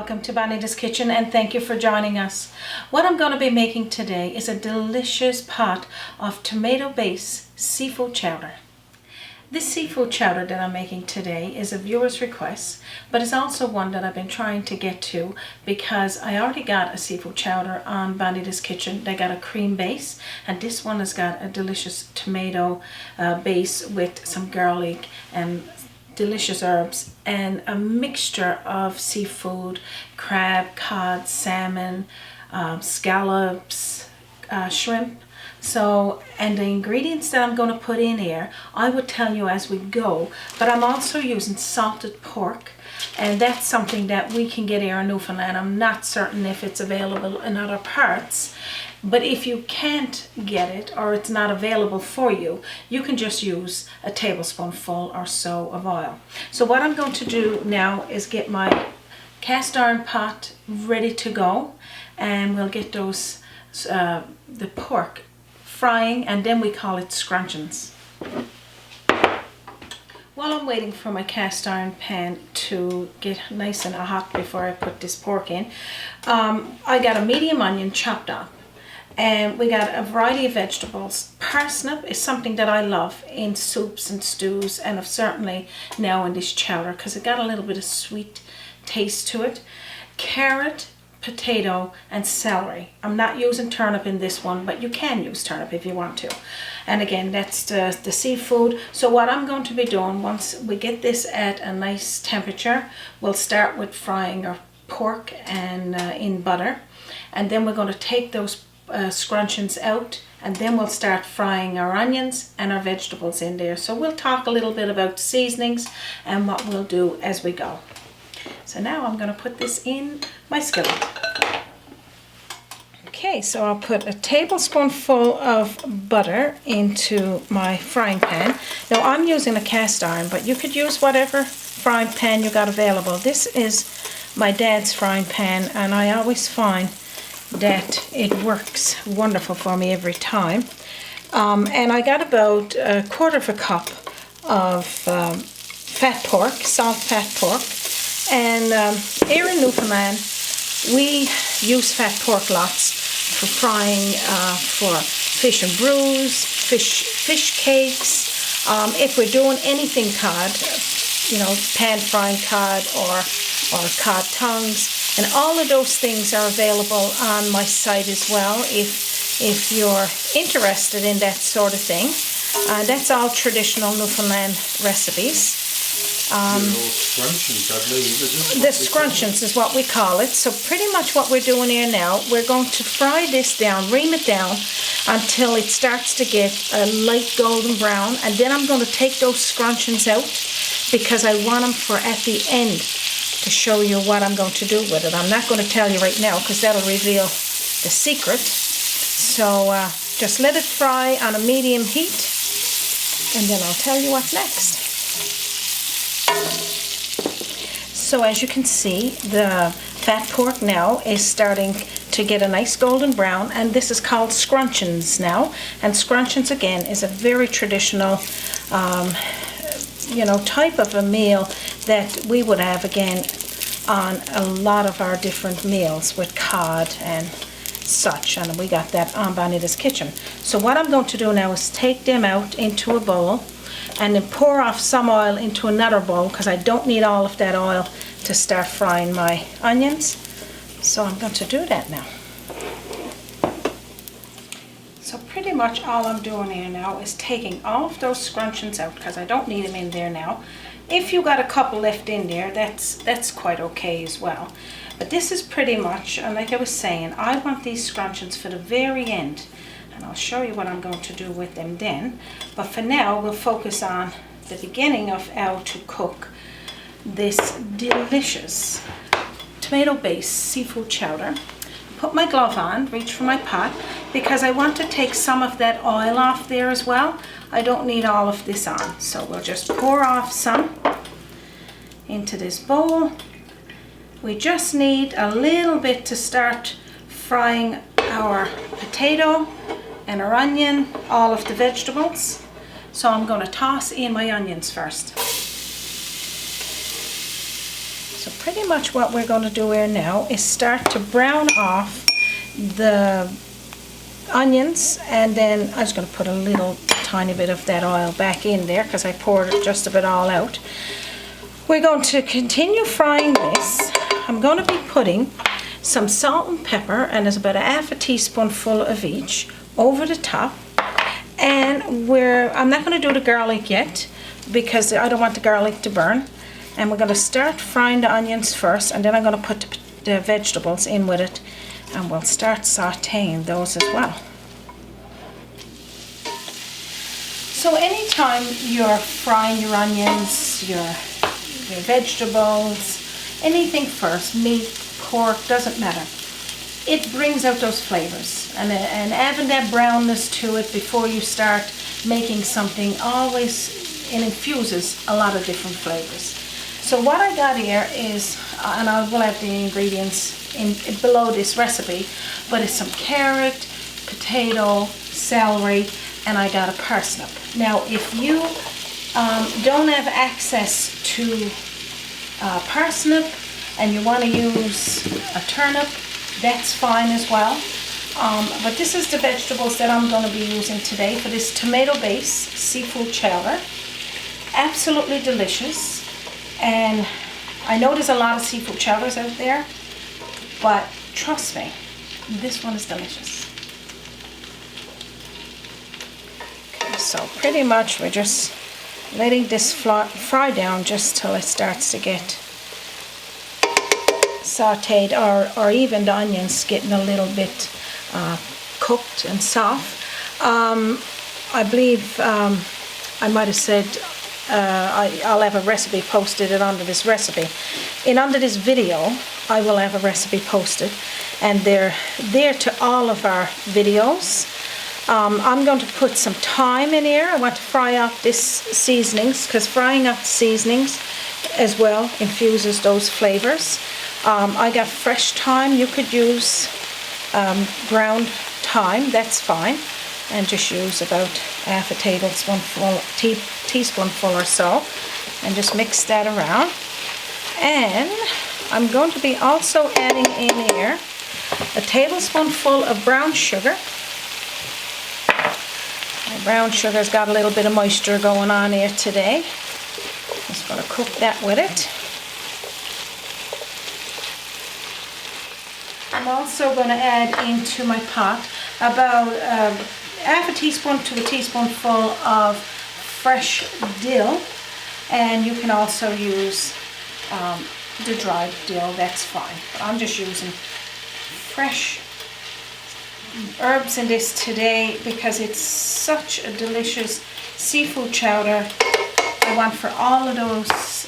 welcome to Bonita's Kitchen and thank you for joining us. What I'm going to be making today is a delicious pot of tomato based seafood chowder. This seafood chowder that I'm making today is a viewer's request, but it's also one that I've been trying to get to because I already got a seafood chowder on Bonita's Kitchen. They got a cream base, and this one has got a delicious tomato base with some garlic and delicious herbs and a mixture of seafood, crab, cod, salmon, scallops, shrimp. So, and the ingredients that I'm going to put in here, I would tell you as we go, but I'm also using salted pork, and that's something that we can get here in Newfoundland. I'm not certain if it's available in other parts, but if you can't get it or it's not available for you, you can just use a tablespoonful or so of oil. So what I'm going to do now is get my cast iron pot ready to go, and we'll get those the pork frying, and then we call it scrunchins. While I'm waiting for my cast iron pan to get nice and hot before I put this pork in, I got a medium onion chopped up, and we got a variety of vegetables. Parsnip is something that I love in soups and stews, and certainly now in this chowder because it got a little bit of sweet taste to it. Carrot, potato, and celery. I'm not using turnip in this one, but you can use turnip if you want to. And again, that's the seafood. So what I'm going to be doing, once we get this at a nice temperature, we'll start with frying our pork and in butter, and then we're going to take those scrunchions out, and then we'll start frying our onions and our vegetables in there. So we'll talk a little bit about seasonings and what we'll do as we go. So now I'm going to put this in my skillet. Okay, so I'll put a tablespoonful of butter into my frying pan. Now I'm using a cast iron, but you could use whatever frying pan you got available. This is my dad's frying pan, and I always find that it works wonderful for me every time. And I got about a quarter of a cup of fat pork, salt fat pork. And here in Newfoundland, we use fat pork lots for frying for fish and brews, fish cakes. If we're doing anything cod, you know, pan frying cod or cod tongues, and all of those things are available on my site as well if you're interested in that sort of thing. That's all traditional Newfoundland recipes. Scrunchions, I believe. The scrunchions is what we call it. So pretty much what we're doing here now, we're going to fry this down, ream it down until it starts to get a light golden brown, and then I'm going to take those scrunchions out because I want them for at the end to show you what I'm going to do with it. I'm not going to tell you right now because that'll reveal the secret. So just let it fry on a medium heat, and then I'll tell you what's next. So as you can see, the fat pork now is starting to get a nice golden brown, and this is called scrunchions now. And scrunchions again is a very traditional you know, type of a meal that we would have again on a lot of our different meals with cod and such, and we got that on Bonita's Kitchen. So what I'm going to do now is take them out into a bowl and then pour off some oil into another bowl because I don't need all of that oil to start frying my onions. So I'm going to do that now. So pretty much all I'm doing here now is taking all of those scrunchions out because I don't need them in there now. If you got a couple left in there, that's quite okay as well. But this is pretty much, and like I was saying, I want these scrunchions for the very end. And I'll show you what I'm going to do with them then. But for now, we'll focus on the beginning of how to cook this delicious tomato-based seafood chowder. Put my glove on, reach for my pot, because I want to take some of that oil off there as well. I don't need all of this on. So we'll just pour off some into this bowl. We just need a little bit to start frying our potato and our onion, all of the vegetables. So I'm going to toss in my onions first. So pretty much what we're going to do here now is start to brown off the onions, and then I'm just going to put a little tiny bit of that oil back in there because I poured it just a bit all out. We're going to continue frying this. I'm going to be putting some salt and pepper, and there's about a half a teaspoonful of each, over the top. And I'm not going to do the garlic yet because I don't want the garlic to burn. And we're going to start frying the onions first, and then I'm going to put the vegetables in with it, and we'll start sauteing those as well. So anytime you're frying your onions, your vegetables, anything first, meat, pork, doesn't matter, it brings out those flavors, and having that brownness to it before you start making something always, it infuses a lot of different flavors. So what I got here is, and I will have the ingredients below this recipe, but it's some carrot, potato, celery, and I got a parsnip. Now if you don't have access to parsnip and you want to use a turnip, that's fine as well. But this is the vegetables that I'm going to be using today for this tomato based seafood chowder. Absolutely delicious. And I know there's a lot of seafood chowders out there, but trust me, this one is delicious. Okay, so pretty much we're just letting this fry down just till it starts to get sauteed, or even the onions getting a little bit cooked and soft. I believe I might have said I'll have a recipe posted under this recipe. Under this video, I will have a recipe posted, and they're there to all of our videos. I'm going to put some thyme in here. I want to fry up this seasonings, because frying up the seasonings as well infuses those flavors. I got fresh thyme. You could use ground thyme, that's fine, and just use about half a teaspoonful or so, and just mix that around. And I'm going to be also adding in here a tablespoonful of brown sugar. My brown sugar's got a little bit of moisture going on here today. Just going to cook that with it. I'm also going to add into my pot about half a teaspoon to a teaspoonful of fresh dill, and you can also use the dried dill, that's fine. But I'm just using fresh herbs in this today because it's such a delicious seafood chowder. I want for all of those,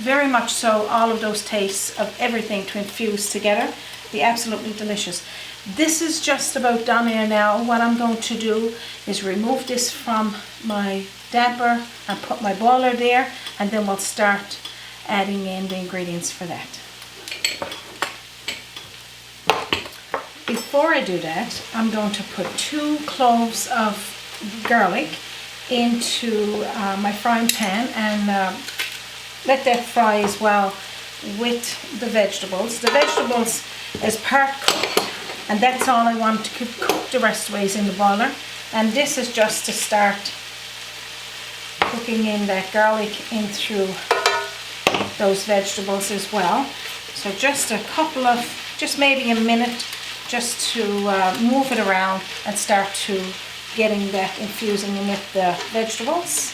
very much so, all of those tastes of everything to infuse together. Be absolutely delicious. This is just about done here now. What I'm going to do is remove this from my damper and put my boiler there, and then we'll start adding in the ingredients for that. Before I do that, I'm going to put 2 cloves of garlic into my frying pan, and let that fry as well with the vegetables. The vegetables is part cooked, and that's all I want to cook the rest ways in the boiler. And this is just to start cooking in that garlic in through those vegetables as well. So just a couple of, just maybe a minute, just to move it around and start to getting that infusing in with the vegetables.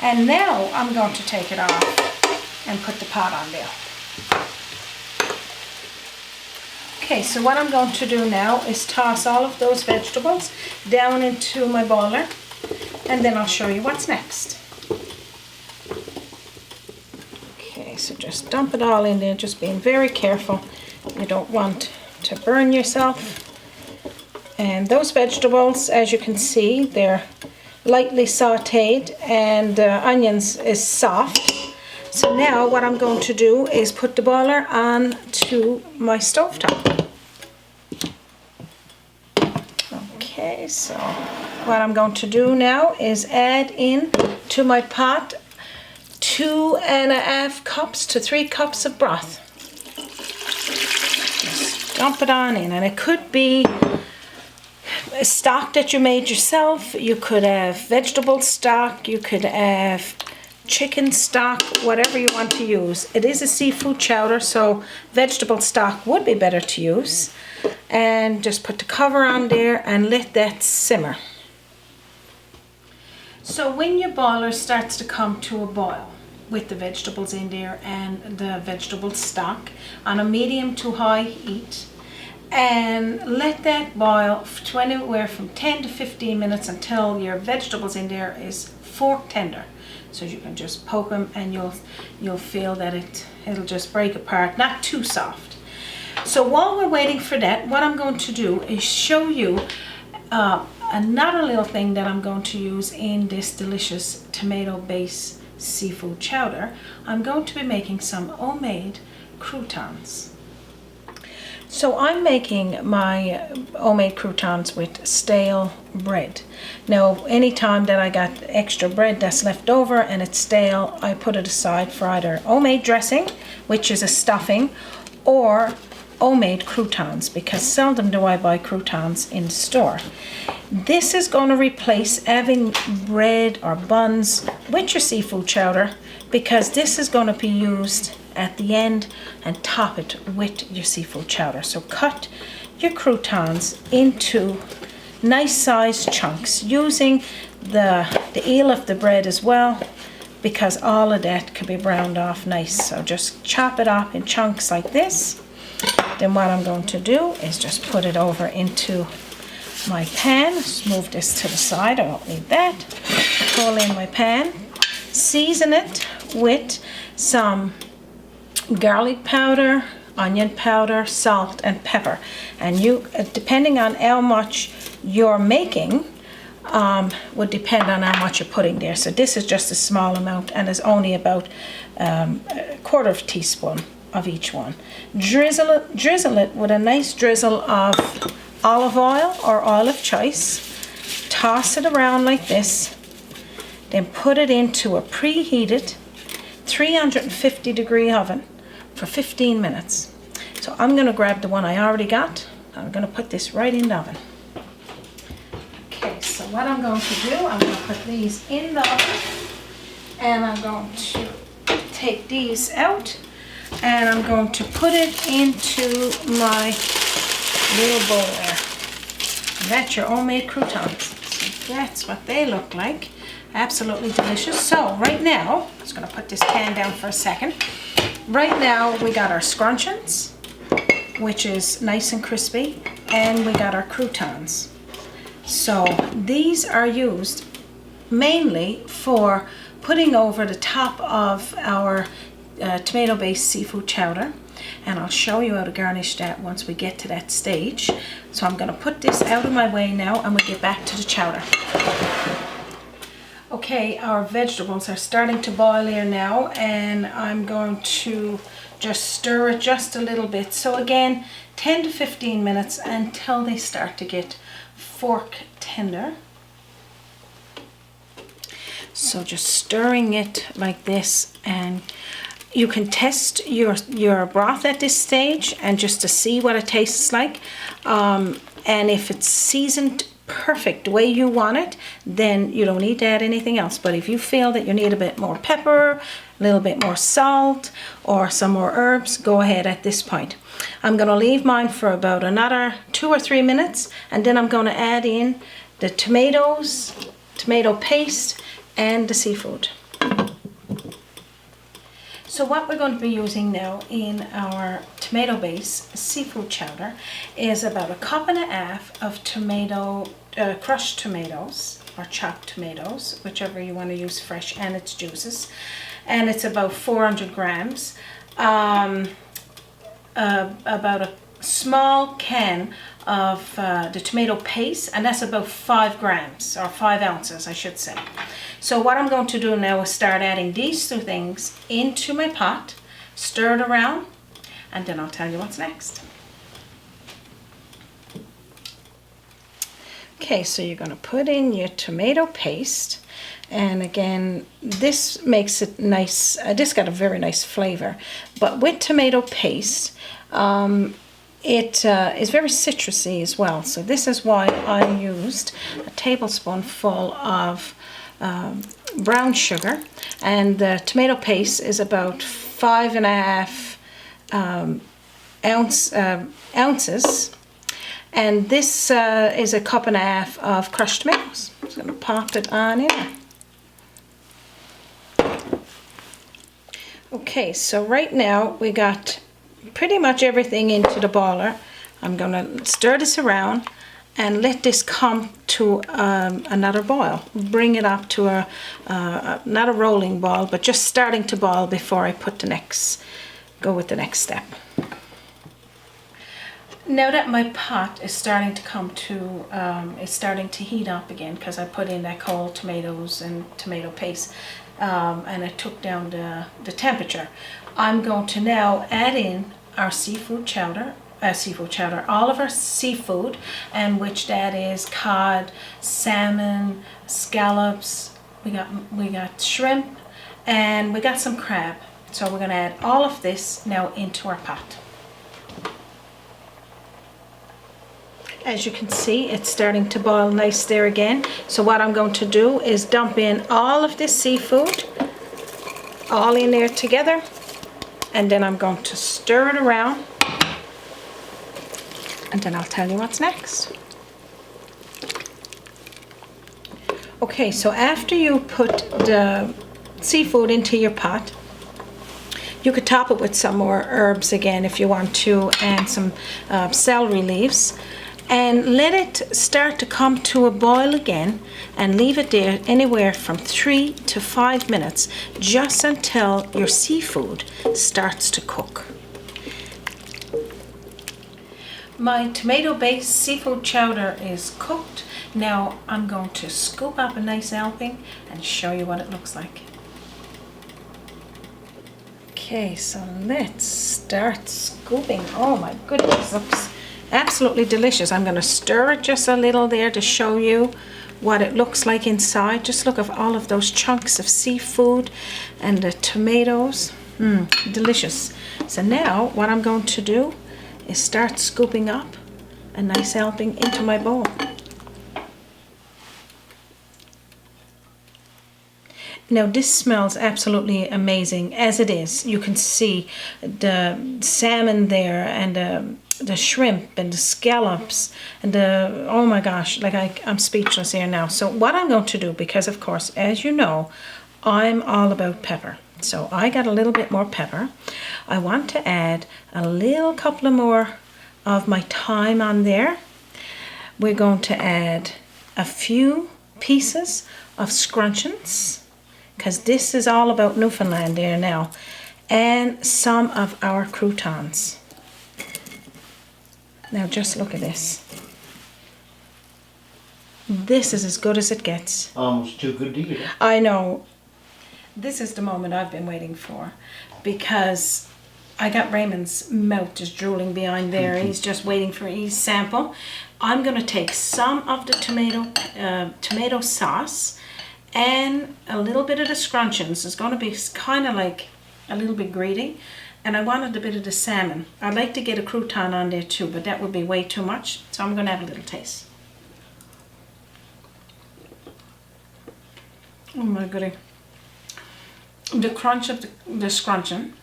And now I'm going to take it off and put the pot on there. Okay, so what I'm going to do now is toss all of those vegetables down into my boiler, and then I'll show you what's next. Okay, so just dump it all in there, just being very careful. You don't want to burn yourself. And those vegetables, as you can see, they're lightly sauteed, and the onions is soft. So now what I'm going to do is put the boiler on to my stovetop. Okay, so what I'm going to do now is add in to my pot 2.5 cups to 3 cups of broth. Just dump it on in, and it could be a stock that you made yourself. You could have vegetable stock, you could have chicken stock, whatever you want to use. It is a seafood chowder, so vegetable stock would be better to use. And just put the cover on there and let that simmer. So when your boiler starts to come to a boil with the vegetables in there and the vegetable stock on a medium to high heat, and let that boil to anywhere from 10 to 15 minutes until your vegetables in there is fork tender. So you can just poke them and you'll feel that it'll just break apart, not too soft. So while we're waiting for that, what I'm going to do is show you another little thing that I'm going to use in this delicious tomato based seafood chowder. I'm going to be making some homemade croutons. So I'm making my homemade croutons with stale bread. Now, anytime that I got extra bread that's left over and it's stale, I put it aside for either homemade dressing, which is a stuffing, or homemade croutons, because seldom do I buy croutons in the store. This is going to replace having bread or buns with your seafood chowder, because this is going to be used at the end and top it with your seafood chowder. So cut your croutons into nice sized chunks using the eel of the bread as well, because all of that can be browned off nice. So just chop it up in chunks like this. Then what I'm going to do is just put it over into my pan. Just move this to the side, I don't need that. Pull in my pan, season it with some garlic powder, onion powder, salt and pepper. And you, depending on how much you're making, would depend on how much you're putting there. So this is just a small amount and is only about a quarter of a teaspoon of each one. Drizzle it with a nice drizzle of olive oil or oil of choice. Toss it around like this. Then put it into a preheated 350-degree oven for 15 minutes. So I'm going to grab the one I already got. I'm going to put this right in the oven. Okay, so what I'm going to do, I'm going to put these in the oven, and I'm going to take these out, and I'm going to put it into my little bowl there. And that's your homemade croutons. So that's what they look like. Absolutely delicious. So right now, I'm just going to put this pan down for a second. Right now we got our scrunchins, which is nice and crispy, and we got our croutons. So these are used mainly for putting over the top of our tomato based seafood chowder, and I'll show you how to garnish that once we get to that stage. So I'm going to put this out of my way now and we'll get back to the chowder. Okay, our vegetables are starting to boil here now, and I'm going to just stir it just a little bit. So again, 10 to 15 minutes until they start to get fork tender. So just stirring it like this, and you can test your broth at this stage and just to see what it tastes like. And if it's seasoned perfect the way you want it, then you don't need to add anything else. But if you feel that you need a bit more pepper, a little bit more salt, or some more herbs, go ahead at this point. I'm going to leave mine for about another 2 or 3 minutes, and then I'm going to add in the tomatoes, tomato paste, and the seafood. So what we're going to be using now in our tomato based seafood chowder is about 1.5 cups of tomato, crushed tomatoes or chopped tomatoes, whichever you want to use, fresh and its juices. And it's about 400 grams. About a small can of the tomato paste, and that's about 5 grams or 5 ounces, I should say. So what I'm going to do now is start adding these 2 things into my pot, stir it around, and then I'll tell you what's next. Okay, so you're going to put in your tomato paste, And again, this makes it nice. This got a very nice flavor. But with tomato paste, it is very citrusy as well. So this is why I used a tablespoonful of brown sugar. And the tomato paste is about 5.5 ounces. And this is a 1.5 cups of crushed tomatoes. I'm just going to pop it on in. Okay, so right now we got pretty much everything into the boiler. I'm going to stir this around and let this come to another boil. Bring it up to not a rolling boil, but just starting to boil before I go with the next step. Now that my pot is starting to heat up again, because I put in that cold tomatoes and tomato paste, and I took down the temperature, I'm going to now add in our seafood chowder, all of our seafood, and which that is cod, salmon, scallops, we got shrimp, and we got some crab. So we're going to add all of this now into our pot. As you can see, it's starting to boil nice there again. So what I'm going to do is dump in all of this seafood, all in there together, and then I'm going to stir it around, and then I'll tell you what's next. Okay, so after you put the seafood into your pot, you could top it with some more herbs again if you want to, and some celery leaves. And let it start to come to a boil again, and leave it there anywhere from 3 to 5 minutes, just until your seafood starts to cook. My tomato-based seafood chowder is cooked. Now I'm going to scoop up a nice helping and show you what it looks like. Okay, so let's start scooping. Oh my goodness, looks absolutely delicious. I'm going to stir it just a little there to show you what it looks like inside. Just look at all of those chunks of seafood and the tomatoes. Delicious. So now what I'm going to do is start scooping up a nice helping into my bowl. Now this smells absolutely amazing as it is. You can see the salmon there, and the shrimp and the scallops and oh my gosh, like I'm speechless here now. So what I'm going to do, because of course, as you know, I'm all about pepper. So I got a little bit more pepper. I want to add a little couple of more of my thyme on there. We're going to add a few pieces of scrunchins, because this is all about Newfoundland there now, and some of our croutons. Now just look at this. This is as good as it gets. Almost too good to eat. I know. This is the moment I've been waiting for, because I got Raymond's mouth just drooling behind there. He's just waiting for his sample. I'm going to take some of the tomato sauce and a little bit of the scrunchions. It's going to be kind of like a little bit grated. And I wanted a bit of the salmon. I'd like to get a crouton on there too, but that would be way too much. So I'm going to have a little taste. Oh my goodness. The crunch of the scrunchion,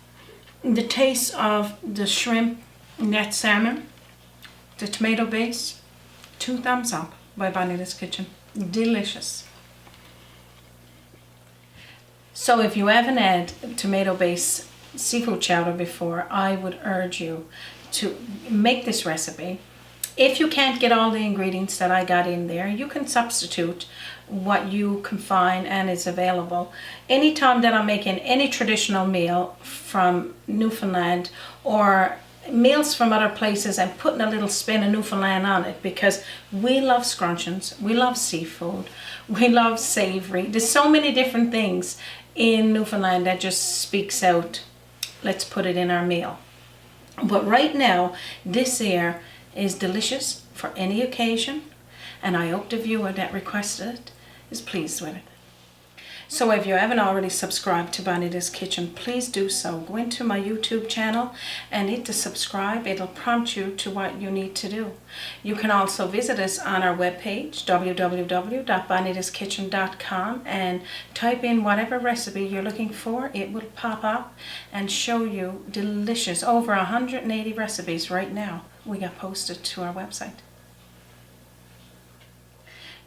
the taste of the shrimp and that salmon, the tomato base, 2 thumbs up by Bonita's Kitchen. Delicious. So if you haven't had tomato based seafood chowder before, I would urge you to make this recipe. If you can't get all the ingredients that I got in there, you can substitute what you can find and is available. Anytime that I'm making any traditional meal from Newfoundland or meals from other places, and putting a little spin of Newfoundland on it, because we love scrunchions, we love seafood, we love savory. There's so many different things in Newfoundland that just speaks out. Let's put it in our meal. But right now, this here is delicious for any occasion, and I hope the viewer that requested it is pleased with it. So if you haven't already subscribed to Bonita's Kitchen, please do so. Go into my YouTube channel and hit the subscribe. It'll prompt you to what you need to do. You can also visit us on our webpage, www.bonitaskitchen.com, and type in whatever recipe you're looking for. It will pop up and show you delicious, over 180 recipes right now we got posted to our website.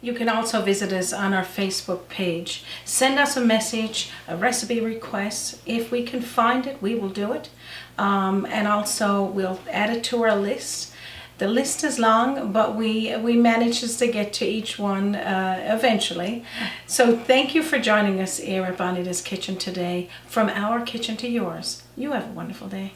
You can also visit us on our Facebook page. Send us a message, a recipe request. If we can find it, we will do it. And also we'll add it to our list. The list is long, but we managed to get to each one eventually. So thank you for joining us here at Bonita's Kitchen today. From our kitchen to yours. You have a wonderful day.